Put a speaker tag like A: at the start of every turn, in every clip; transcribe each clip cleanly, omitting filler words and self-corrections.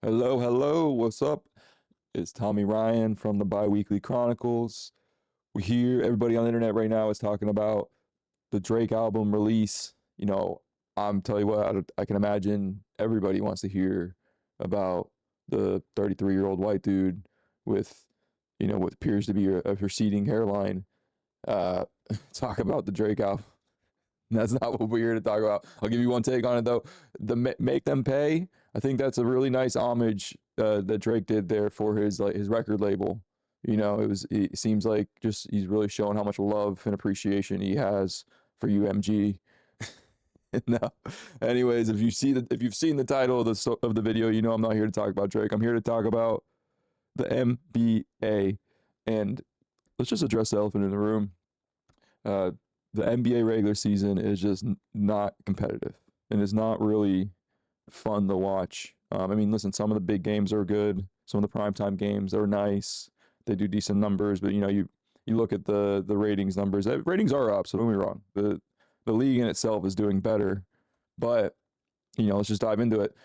A: Hello, hello, what's up? It's Tommy Ryan from the Bi Weekly Chronicles. We hear everybody on the internet right now is talking about the Drake album release. I'm telling you what, I can imagine everybody wants to hear about the 33-year-old white dude with, what appears to be a receding hairline. Uh, talk about the Drake album. That's not what we're here to talk about. I'll give you one take on it though. The Make Them Pay. I think that's a really nice homage that Drake did there for his record label. It seems like just he's really showing how much love and appreciation he has for UMG. No. Anyways, if you've seen the title of the video, I'm not here to talk about Drake. I'm here to talk about the NBA, and let's just address the elephant in the room. Uh, the NBA regular season is just not competitive, and it's not really fun to watch. Listen, some of the big games are good. Some of the primetime games are nice. They do decent numbers, but you look at the ratings numbers. Ratings are up, so don't get me wrong. The league in itself is doing better, but let's just dive into it.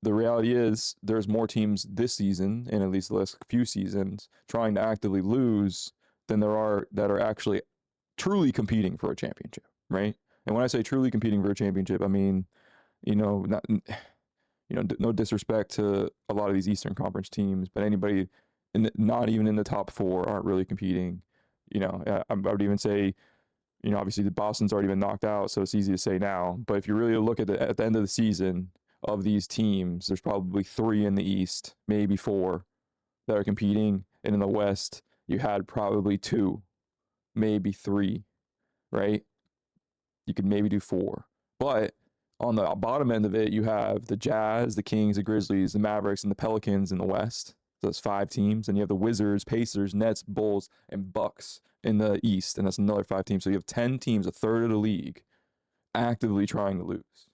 A: The reality is there's more teams this season, and at least the last few seasons, trying to actively lose than there are that are actually truly competing for a championship, right? And when I say truly competing for a championship, I mean, not, no disrespect to a lot of these Eastern Conference teams, but anybody, not even in the top four, aren't really competing. I would even say, obviously the Boston's already been knocked out, so it's easy to say now. But if you really look at the end of the season of these teams, there's probably three in the East, maybe four, that are competing, and in the West, you had probably two, maybe three, right? You could maybe do four. But on the bottom end of it, you have the Jazz, the Kings, the Grizzlies, the Mavericks, and the Pelicans in the West. So that's five teams. And you have the Wizards, Pacers, Nets, Bulls, and Bucks in the East. And that's another five teams. So you have 10 teams, a third of the league, actively trying to lose.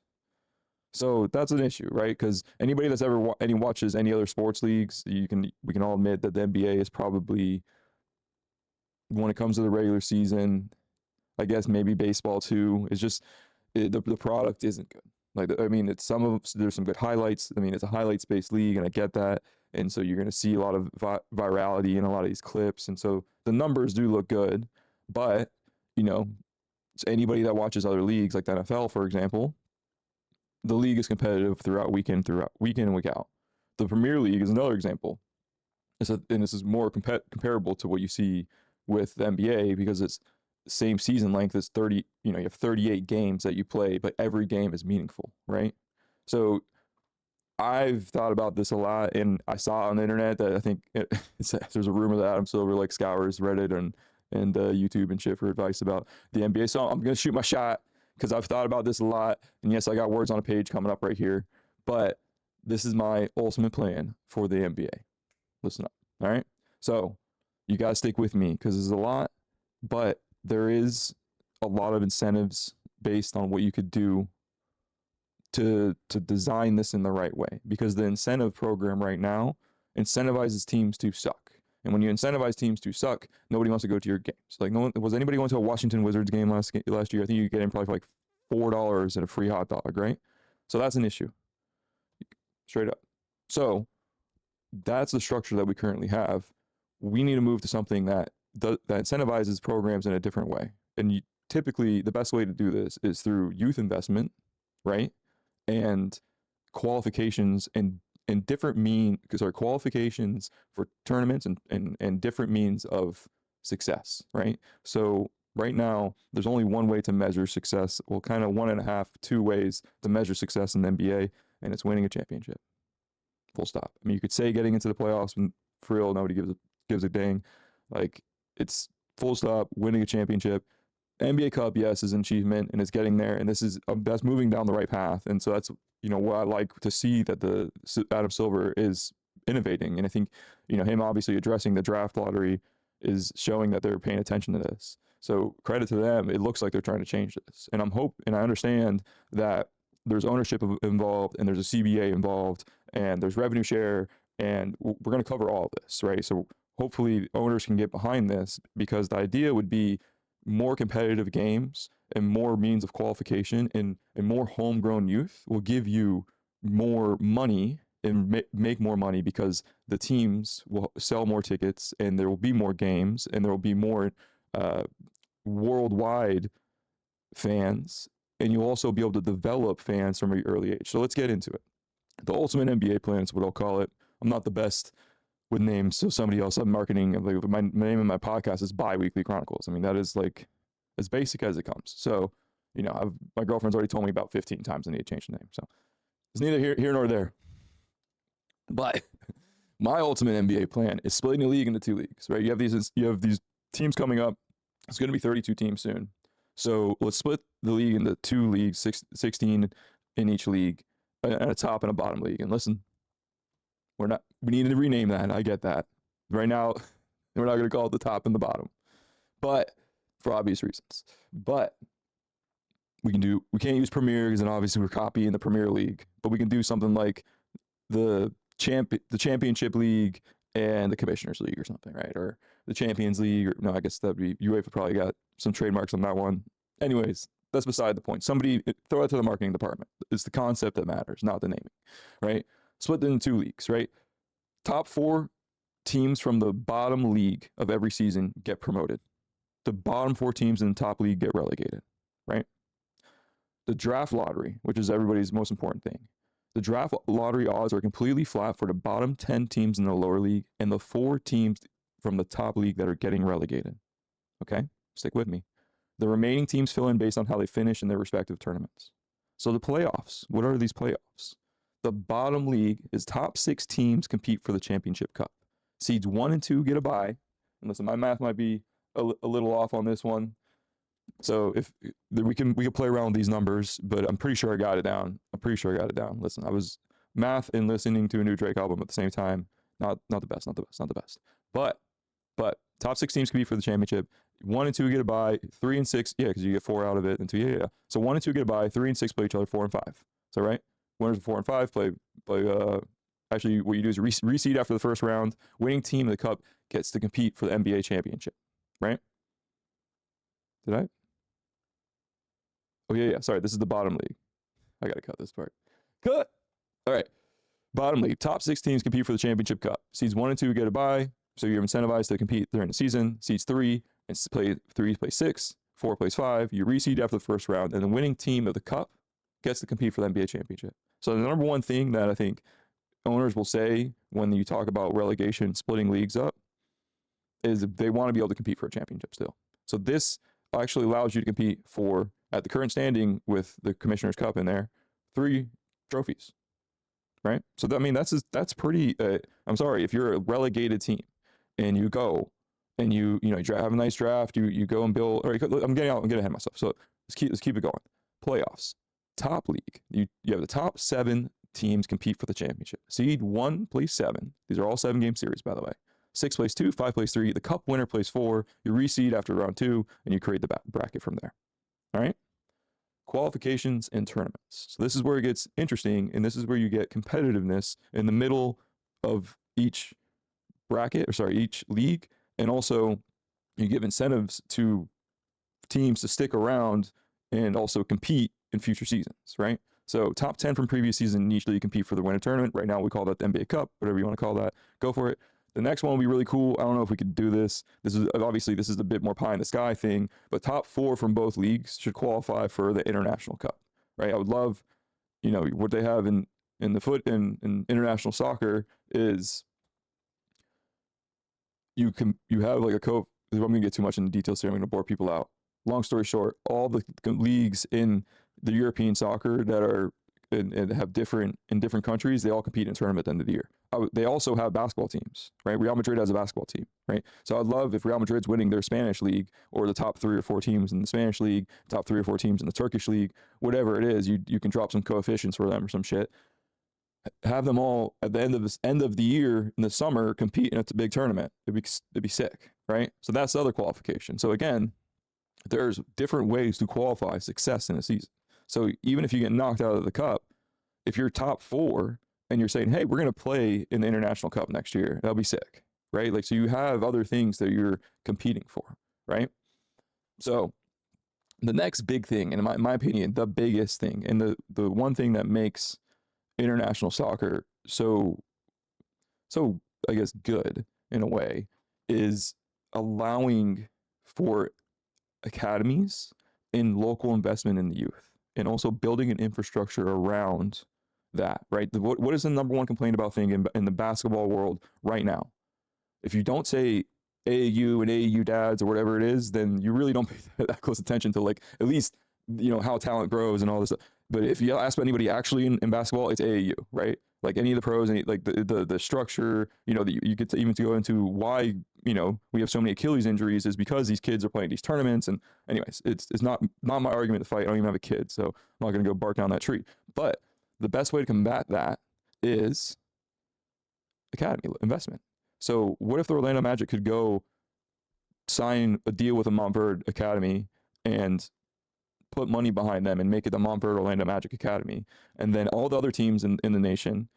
A: So that's an issue, right? Because anybody that's ever watches any other sports leagues, we can all admit that the NBA is probably, when it comes to the regular season, I guess maybe baseball too, is just the product isn't good. It's there's some good highlights. It's a highlights based league, and I get that. And so you're going to see a lot of virality in a lot of these clips, and so the numbers do look good. But anybody that watches other leagues like the NFL, for example, the league is competitive throughout weekend and week out. The Premier League is another example. And this is more comparable to what you see with the NBA because it's the same season length as 30, you have 38 games that you play, but every game is meaningful, right? So I've thought about this a lot, and I saw on the internet that I think there's a rumor that Adam Silver like scours Reddit and YouTube and shit for advice about the NBA. So I'm gonna shoot my shot because I've thought about this a lot, and yes, I got words on a page coming up right here, but this is my ultimate plan for the NBA. Listen up, all right? So you gotta stick with me because there's a lot, but there is a lot of incentives based on what you could do to design this in the right way, because the incentive program right now incentivizes teams to suck. And when you incentivize teams to suck, nobody wants to go to your games. Like, no one was anybody going to a Washington Wizards game last year? I think you could get in probably for like $4 and a free hot dog, right? So that's an issue, straight up. So that's the structure that we currently have. We need to move to something that incentivizes programs in a different way. And typically, the best way to do this is through youth investment, right? And qualifications and qualifications for tournaments and different means of success, right? So right now, there's only one way to measure success. Well, kind of one and a half, two ways to measure success in the NBA, and it's winning a championship. Full stop. You could say getting into the playoffs, and for real, nobody gives a dang. Like, it's full stop, winning a championship. NBA Cup, yes, is an achievement, and it's getting there, and that's moving down the right path. And so that's what I like to see, that the Adam Silver is innovating, and I think him obviously addressing the draft lottery is showing that they're paying attention to this. So credit to them. It looks like they're trying to change this, and I understand that there's ownership involved, and there's a CBA involved, and there's revenue share, and we're going to cover all of this, right? So hopefully owners can get behind this, because the idea would be more competitive games and more means of qualification, and more homegrown youth will give you more money and make more money because the teams will sell more tickets and there will be more games and there will be more worldwide fans, and you'll also be able to develop fans from an early age. So let's get into it. The ultimate NBA plan is what I'll call it. I'm not the best with names, so somebody else. I'm marketing. Like my name of my podcast is Bi Weekly Chronicles. I mean, that is like as basic as it comes. So, you know, my girlfriend's already told me about 15 times I need to change the name. So it's neither here nor there. But my ultimate NBA plan is splitting the league into 2 leagues, right? You have these teams coming up. It's going to be 32 teams soon. So let's split the league into 2 leagues, 16 in each league, and a top and a bottom league. And listen, we need to rename that. I get that. Right now, we're not going to call it the top and the bottom, but for obvious reasons. But we can't use Premier because then obviously we're copying the Premier League, but we can do something like the Championship League and the Commissioners League or something, right? Or the Champions League, or no, I guess that'd be UEFA probably got some trademarks on that one. Anyways, that's beside the point. Somebody throw it to the marketing department. It's the concept that matters, not the naming, right? Split into 2 leagues, right? Top 4 teams from the bottom league of every season get promoted. The bottom 4 teams in the top league get relegated, right? The draft lottery, which is everybody's most important thing. The draft lottery odds are completely flat for the bottom 10 teams in the lower league and the 4 teams from the top league that are getting relegated. Okay? Stick with me. The remaining teams fill in based on how they finish in their respective tournaments. So the playoffs, what are these playoffs? The bottom league is top 6 teams compete for the championship cup. Seeds 1 and 2 get a bye. And listen, my math might be a little off on this one. So if we can play around with these numbers, but I'm pretty sure I got it down. Listen, I was math and listening to a new Drake album at the same time. Not the best. But top 6 teams compete for the championship. 1 and 2 get a bye. 3 and 6, yeah, because you get 4 out of it, and 2, yeah. So 1 and 2 get a bye. 3 and 6 play each other. 4 and 5. So right, winners of 4 and 5 play. Actually, what you do is reseed after the first round. Winning team of the cup gets to compete for the NBA championship. Right? Did I? Oh yeah. Sorry, this is the bottom league. I gotta cut this part. Cut. All right. Bottom league. Top 6 teams compete for the championship cup. Seeds 1 and 2 get a bye, so you're incentivized to compete during the season. Seeds 3 and play 6. 4 plays 5. You reseed after the first round, and the winning team of the cup gets to compete for the NBA championship. So the number one thing that I think owners will say when you talk about relegation, splitting leagues up, is they want to be able to compete for a championship still. So this actually allows you to compete for, at the current standing with the Commissioner's Cup in there, 3 trophies, right? So that's pretty. I'm sorry, if you're a relegated team and you go and you have a nice draft, you go and build. All right, I'm getting ahead of myself. So let's keep it going. Playoffs, top league. You have the top 7 teams compete for the championship. Seed 1 plays 7. These are all 7-game series, by the way. 6 plays 2, 5 plays 3. The cup winner plays 4. You reseed after round 2, and you create the bracket from there. All right? Qualifications and tournaments. So this is where it gets interesting, and this is where you get competitiveness in the middle of each each league, and also you give incentives to teams to stick around and also compete in future seasons, right? So top 10 from previous season, each league compete for the winter tournament. Right now we call that the NBA Cup, whatever you want to call that. Go for it. The next one will be really cool. I don't know if we could do this. This is a bit more pie in the sky thing, but top 4 from both leagues should qualify for the International Cup, right? I would love, what they have in international soccer is you have like I'm going to get too much into details here. I'm going to bore people out. Long story short, all the leagues in the European soccer that are and have different countries, they all compete in a tournament at the end of the year. They also have basketball teams, right? Real Madrid has a basketball team, right? So I'd love if Real Madrid's winning their Spanish league, or the top 3 or 4 teams in the Spanish league, top 3 or 4 teams in the Turkish league, whatever it is, you can drop some coefficients for them or some shit. Have them all at the end of the year in the summer compete in a big tournament. It'd be sick, right? So that's the other qualification. So again, there's different ways to qualify success in a season. So even if you get knocked out of the cup, if you're top 4 and you're saying, hey, we're going to play in the International Cup next year, that'll be sick, right? Like, so you have other things that you're competing for, right? So the next big thing, and in my opinion, the biggest thing, and the one thing that makes international soccer so I guess good in a way is allowing for academies and local investment in the youth, and also building an infrastructure around that, right? What is the number one complaint about thing in the basketball world right now? If you don't say AAU and AAU dads or whatever it is, then you really don't pay that close attention to, like, at least, how talent grows and all this stuff. But if you ask anybody actually in basketball, it's AAU, right? Like any of the pros, like the structure, you get to even to go into why, we have so many Achilles injuries is because these kids are playing these tournaments. And anyways, it's not my argument to fight. I don't even have a kid, so I'm not going to go bark down that tree. But the best way to combat that is academy investment. So what if the Orlando Magic could go sign a deal with a Montverde Academy and put money behind them and make it the Montverde Orlando Magic Academy, and then all the other teams in the nation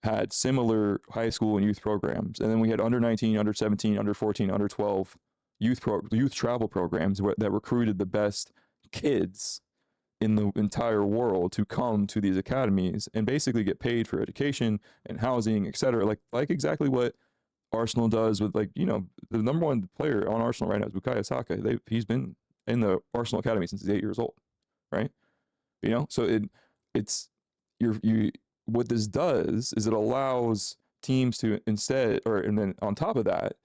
A: had similar high school and youth programs, and then we had under 19, under 17, under 14, under 12 youth travel programs that recruited the best kids in the entire world to come to these academies and basically get paid for education and housing, etc. Like exactly what Arsenal does with, like, the number one player on Arsenal right now is Bukayo Saka. He's been in the Arsenal Academy since he's 8 years old, right? So it's you what this does is it allows teams to instead, and then on top of that,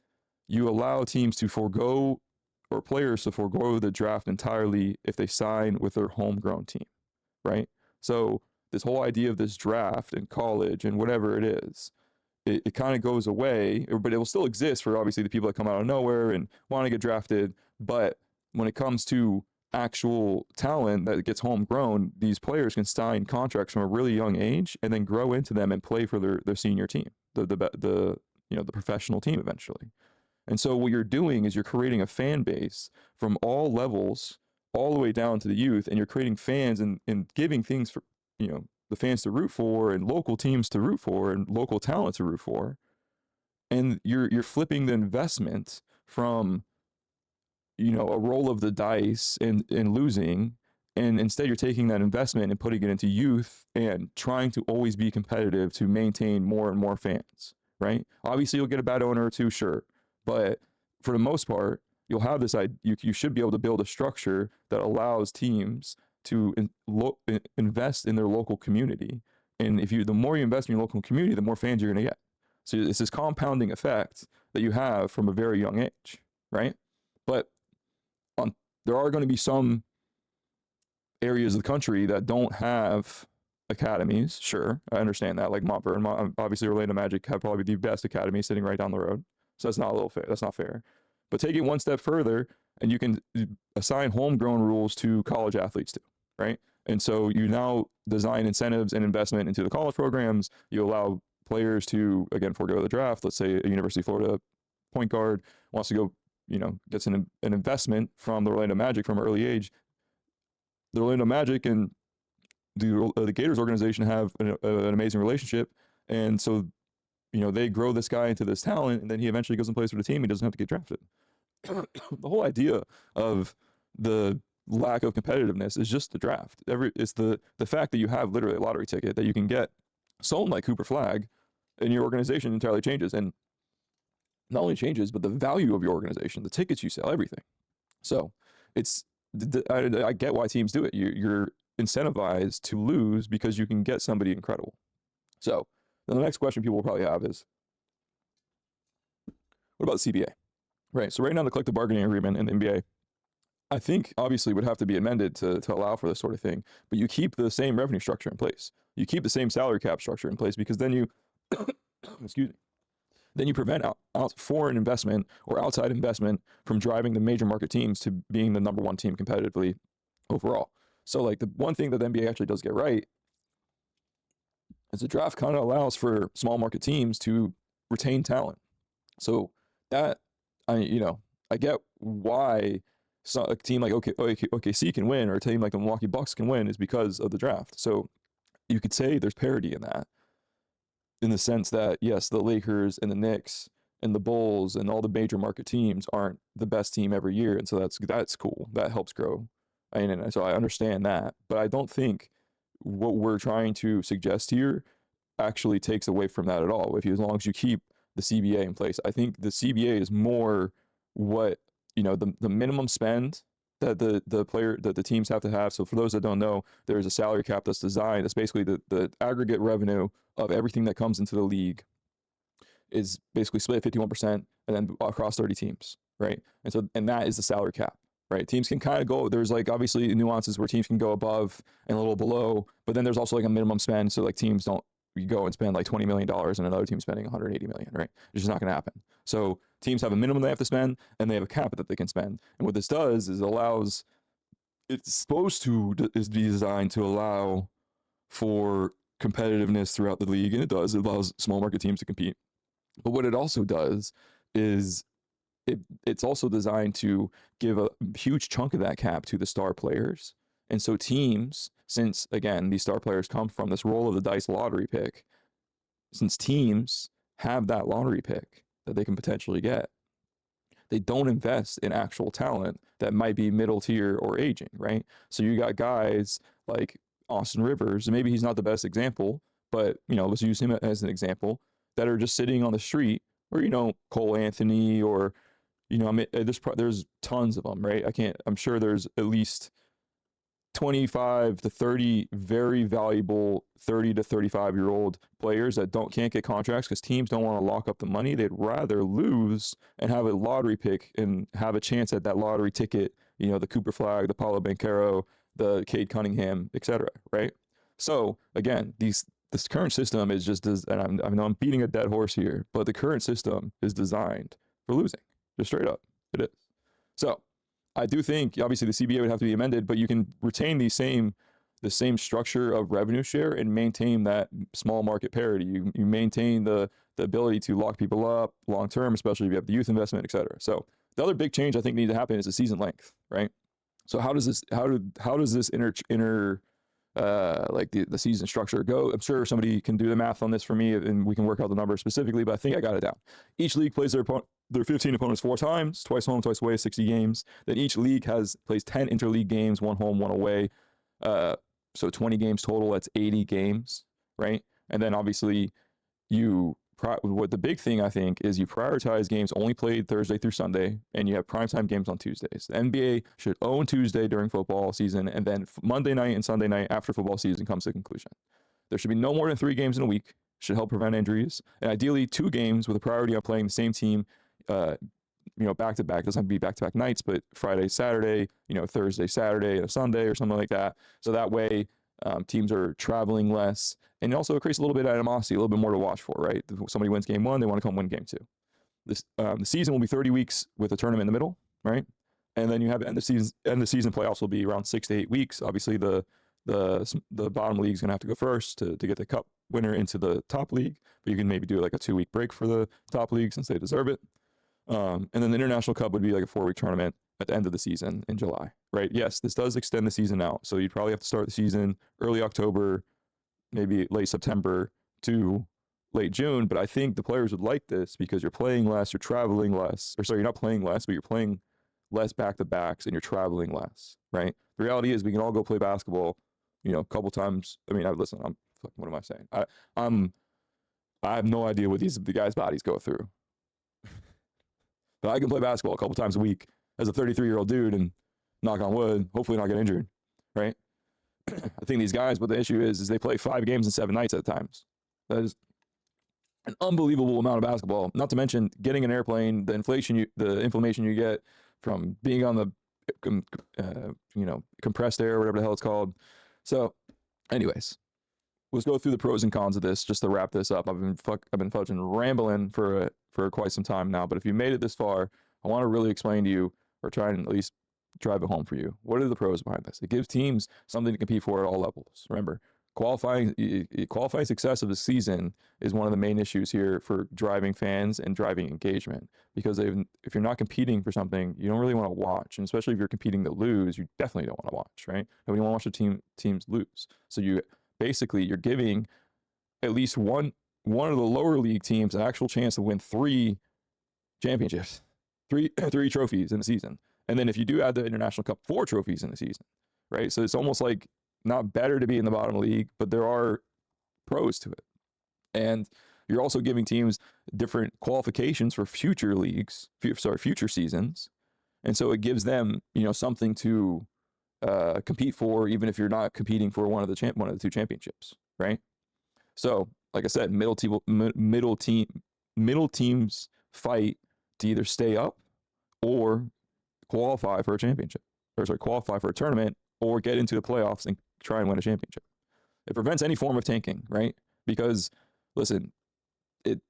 A: you allow teams to forego, or players to forego, the draft entirely if they sign with their homegrown team, right? So this whole idea of this draft in college and whatever it is, it kind of goes away, but it will still exist for obviously the people that come out of nowhere and want to get drafted. But when it comes to actual talent that gets homegrown, these players can sign contracts from a really young age and then grow into them and play for their senior team, the professional team eventually. And so what you're doing is you're creating a fan base from all levels, all the way down to the youth, and you're creating fans and giving things for, the fans to root for, and local teams to root for, and local talent to root for. And you're flipping the investment from, a roll of the dice and losing, and instead you're taking that investment and putting it into youth and trying to always be competitive to maintain more and more fans, right? Obviously you'll get a bad owner or two, sure, but for the most part, you'll have this you should be able to build a structure that allows teams to invest in their local community. And the more you invest in your local community, the more fans you're going to get. So it's this compounding effect that you have from a very young age, right? But there are going to be some areas of the country that don't have academies. Sure, I understand that. Like Montverde, obviously Orlando Magic have probably the best academy sitting right down the road. So that's not fair. That's not fair. But take it one step further, and you can assign homegrown rules to college athletes too, right? And so you now design incentives and investment into the college programs. You allow players to, again, forego the draft. Let's say a University of Florida point guard wants to go, gets an investment from the Orlando Magic from an early age. The Orlando Magic and the Gators organization have an amazing relationship. And so, they grow this guy into this talent, and then he eventually goes and plays for the team. He doesn't have to get drafted. The whole idea of the lack of competitiveness is just the draft. It's the fact that you have literally a lottery ticket that you can get someone like Cooper Flag, and your organization entirely changes. And not only changes, but the value of your organization, the tickets you sell, everything. So I get why teams do it. You're incentivized to lose because you can get somebody incredible. So then the next question people will probably have is, what about CBA? Right. So right now the collective bargaining agreement in the NBA, I think obviously would have to be amended to allow for this sort of thing, but you keep the same revenue structure in place. You keep the same salary cap structure in place, because then you, excuse me, then you prevent foreign investment or outside investment from driving the major market teams to being the number one team competitively overall. So like the one thing that the NBA actually does get right is the draft kind of allows for small market teams to retain talent. So that, I get why a team like OKC can win, or a team like the Milwaukee Bucks can win, is because of the draft. So you could say there's parity in that, in the sense that, yes, the Lakers and the Knicks and the Bulls and all the major market teams aren't the best team every year. And so that's cool. That helps grow. And so I understand that. But I don't think what we're trying to suggest here actually takes away from that at all. As long as you keep the CBA in place, I think the CBA is more what, the minimum spend that the teams have to have. So for those that don't know, there's a salary cap that's designed. It's basically the aggregate revenue of everything that comes into the league is basically split 51% and then across 30 teams, right? And that is the salary cap, right? Teams can kind of go, there's like obviously nuances where teams can go above and a little below, but then there's also like a minimum spend. So like teams don't go and spend like $20 million and another team spending 180 million, right? It's just not going to happen. So teams have a minimum they have to spend and they have a cap that they can spend. And what this does is it's designed to allow for competitiveness throughout the league, and it does. It allows small market teams to compete. But what it also does is it's also designed to give a huge chunk of that cap to the star players. And so teams, since again, these star players come from this roll of the dice lottery pick, since teams have that lottery pick that they can potentially get, they don't invest in actual talent that might be middle tier or aging, right? So you got guys like Austin Rivers, and maybe he's not the best example, but let's use him as an example, that are just sitting on the street, or Cole Anthony, or there's tons of them, right? I'm sure there's at least 25 to 30 very valuable 30 to 35-year-old players that can't get contracts because teams don't want to lock up the money. They'd rather lose and have a lottery pick and have a chance at that lottery ticket, the Cooper Flag, the Paulo Banchero, the Cade Cunningham, etc., right? So again, this current system is just, and I know I'm beating a dead horse here, but the current system is designed for losing, just straight up. It is. So I do think obviously the CBA would have to be amended, but you can retain the same structure of revenue share and maintain that small market parity. You maintain the ability to lock people up long term, especially if you have the youth investment, et cetera. So the other big change I think needs to happen is the season length, right? So how does this like the season structure go? I'm sure somebody can do the math on this for me and we can work out the numbers specifically, but I think I got it down. Each league plays their 15 opponents 4 times, twice home, twice away, 60 games. Then each league plays 10 interleague games, 1 home, 1 away. So 20 games total, that's 80 games, right? And then obviously what the big thing I think is you prioritize games only played Thursday through Sunday, and you have primetime games on Tuesdays. The NBA should own Tuesday during football season, and then Monday night and Sunday night after football season comes to conclusion. There should be no more than 3 games in a week, should help prevent injuries, and ideally 2 games with a priority on playing the same team, back to back. It doesn't have to be back to back nights, but Friday, Saturday, Thursday, Saturday, and a Sunday or something like that. So that way teams are traveling less, and it also creates a little bit of animosity, a little bit more to watch for, right? If somebody wins game 1, they want to come win game 2. The season will be 30 weeks with a tournament in the middle, right? And then you have end of season playoffs will be around 6 to 8 weeks. Obviously, the bottom league is going to have to go first to get the cup winner into the top league, but you can maybe do like a 2-week break for the top league since they deserve it. And then the International Cup would be like a 4-week tournament at the end of the season in July, right? Yes, this does extend the season out. So you'd probably have to start the season early October, maybe late September to late June. But I think the players would like this because you're playing less, you're traveling less, or sorry, you're not playing less, but you're playing less back-to-backs and you're traveling less, right? The reality is we can all go play basketball, a couple times. I mean, what am I saying? I have no idea what the guys' bodies go through. But I can play basketball a couple times a week as a 33-year-old dude and knock on wood, hopefully not get injured, right? I think these guys, what the issue is they play 5 games in 7 nights at times. That is an unbelievable amount of basketball. Not to mention getting an airplane, the inflammation you get from being on the, compressed air, whatever the hell it's called. So, anyways, let's go through the pros and cons of this just to wrap this up. I've been fucking rambling for quite some time now, but if you made it this far, I want to really explain to you, or try and at least drive it home for you. What are the pros behind this? It gives teams something to compete for at all levels. Remember, qualifying success of the season is one of the main issues here for driving fans and driving engagement, because if you're not competing for something, you don't really want to watch, and especially if you're competing to lose, you definitely don't want to watch, right? Nobody want to watch the teams lose. So you're giving at least one of the lower league teams an actual chance to win 3 championships, three trophies in the season. And then if you do add the International Cup, 4 trophies in the season, right? So it's almost like not better to be in the bottom league, but there are pros to it. And you're also giving teams different qualifications for future future seasons. And so it gives them, something to compete for, even if you're not competing for one of the two championships, right? So, like I said, middle teams fight to either stay up or qualify for a championship, qualify for a tournament or get into the playoffs and try and win a championship. It prevents any form of tanking, right? Because, listen, it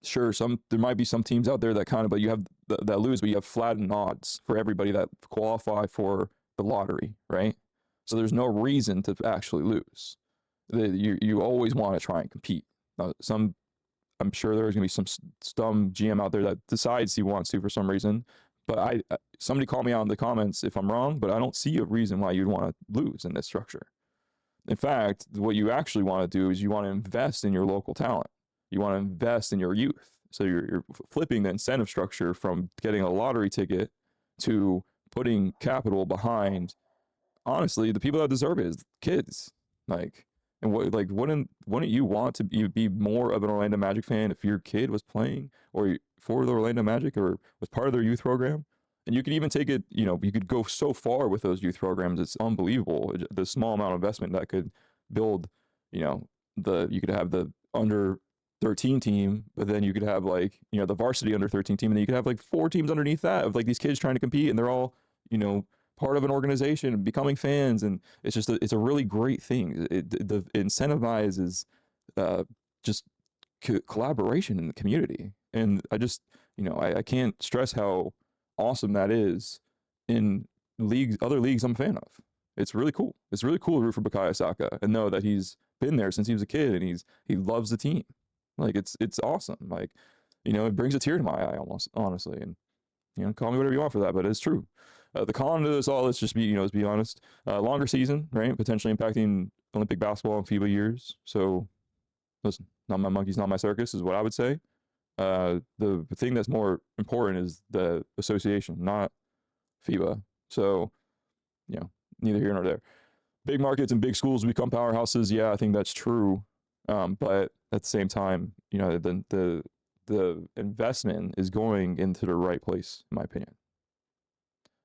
A: sure there might be some teams out there that but you have that lose, but you have flattened odds for everybody that qualify for the lottery, right? So there's no reason to actually lose. You always want to try and compete. I'm sure there's going to be some GM out there that decides he wants to for some reason, but somebody call me out in the comments if I'm wrong, but I don't see a reason why you'd want to lose in this structure. In fact, what you actually want to do is you want to invest in your local talent. You want to invest in your youth. So you're flipping the incentive structure from getting a lottery ticket to putting capital behind, honestly, the people that deserve it is kids. And wouldn't you want to be more of an Orlando Magic fan if your kid was playing or for the Orlando Magic or was part of their youth program? And you could even take it, you could go so far with those youth programs. It's unbelievable the small amount of investment that could build. You could have the under 13 team, but then you could have the varsity under 13 team, and then you could have 4 teams underneath that of these kids trying to compete, and they're all part of an organization and becoming fans, and it's a really great thing. It incentivizes just collaboration in the community, and I can't stress how awesome that is in other leagues I'm a fan of. It's really cool. It's really cool to root for Bukayo Saka and know that he's been there since he was a kid and he loves the team. It's awesome. It brings a tear to my eye almost, honestly. And call me whatever you want for that, but it's true. The con to this all, let's just let's be honest. Longer season, right? Potentially impacting Olympic basketball and FIBA years. So, listen, not my monkeys, not my circus is what I would say. The thing that's more important is the association, not FIBA. So, neither here nor there. Big markets and big schools become powerhouses. Yeah, I think that's true. But at the same time, the investment is going into the right place, in my opinion.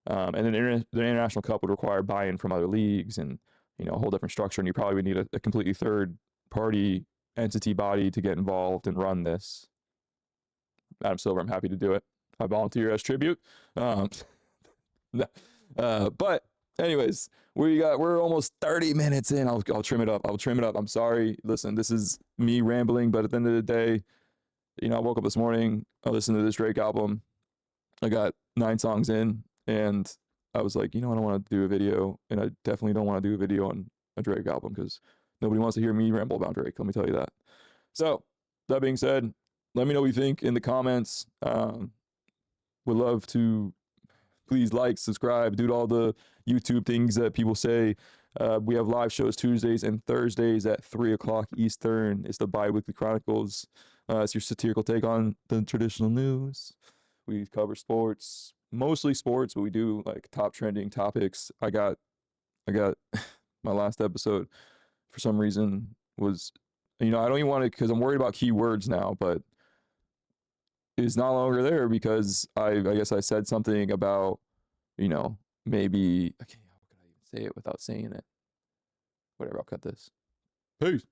A: And then the International Cup would require buy-in from other leagues and, a whole different structure. And you probably would need a completely third-party entity body to get involved and run this. Adam Silver, I'm happy to do it. I volunteer as tribute. But anyways, we're almost 30 minutes in. I'll trim it up. I'm sorry. Listen, this is me rambling, but at the end of the day, I woke up this morning, I listened to this Drake album. I got 9 songs in, and I was like, I don't want to do a video, and I definitely don't want to do a video on a Drake album because nobody wants to hear me ramble about Drake. Let me tell you that. So, that being said, let me know what you think in the comments. Would love to please like, subscribe, do all the YouTube things that people say. We have live shows Tuesdays and Thursdays at 3 o'clock Eastern. It's the Bi Weekly Chronicles. It's your satirical take on the traditional news. We cover sports, mostly sports, but we do top trending topics. I got my last episode for some reason was, I don't even want to, because I'm worried about keywords now, but it's no longer there because I guess I said something about, maybe, okay, how could I even say it without saying it? Whatever, I'll cut this. Peace.